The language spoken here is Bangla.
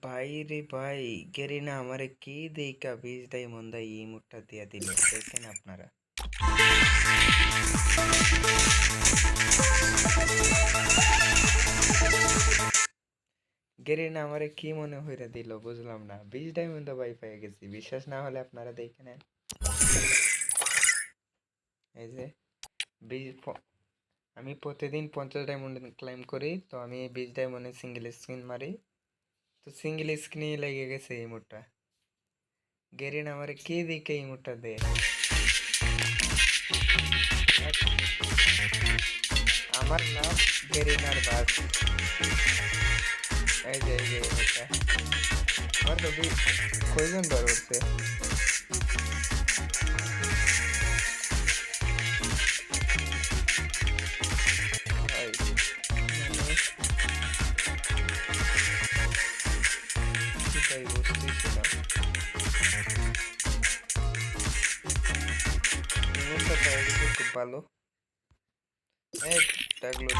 ভাই রে ভাই, গেরিনা আমারে কি দেইকা বীজ দেয় মন দেয় এই মুখটা দিয়া দিল, দেখেন আপনারা। গেরিনা আমারে কি মনে হইরা দিল বুঝলাম না, 20 ডায়মন্ড ভাই পেয়ে গেছি। বিশ্বাস না হলে আপনারা দেখে নেন। এই যে আমি প্রতিদিন 50 ডায়মন্ড ক্লাইম করি, তো আমি 20 ডায়মন্ডে সিঙ্গেল স্ক্রিন মারি, তো সিঙ্গেল স্ক্রিনে লেগে গেছে এই মুখটা। গেরিনা আমারে কি দিকে এই মুখটা দে। আমার নাম গেরিনার বাস। এই যে এটা আমার তো কয়জন ধর উঠছে। ভাই মানে সেটাই বুঝতেছিলাম। নিমনটা পাওয়া গেছে খুব ভালো। এই টাকলো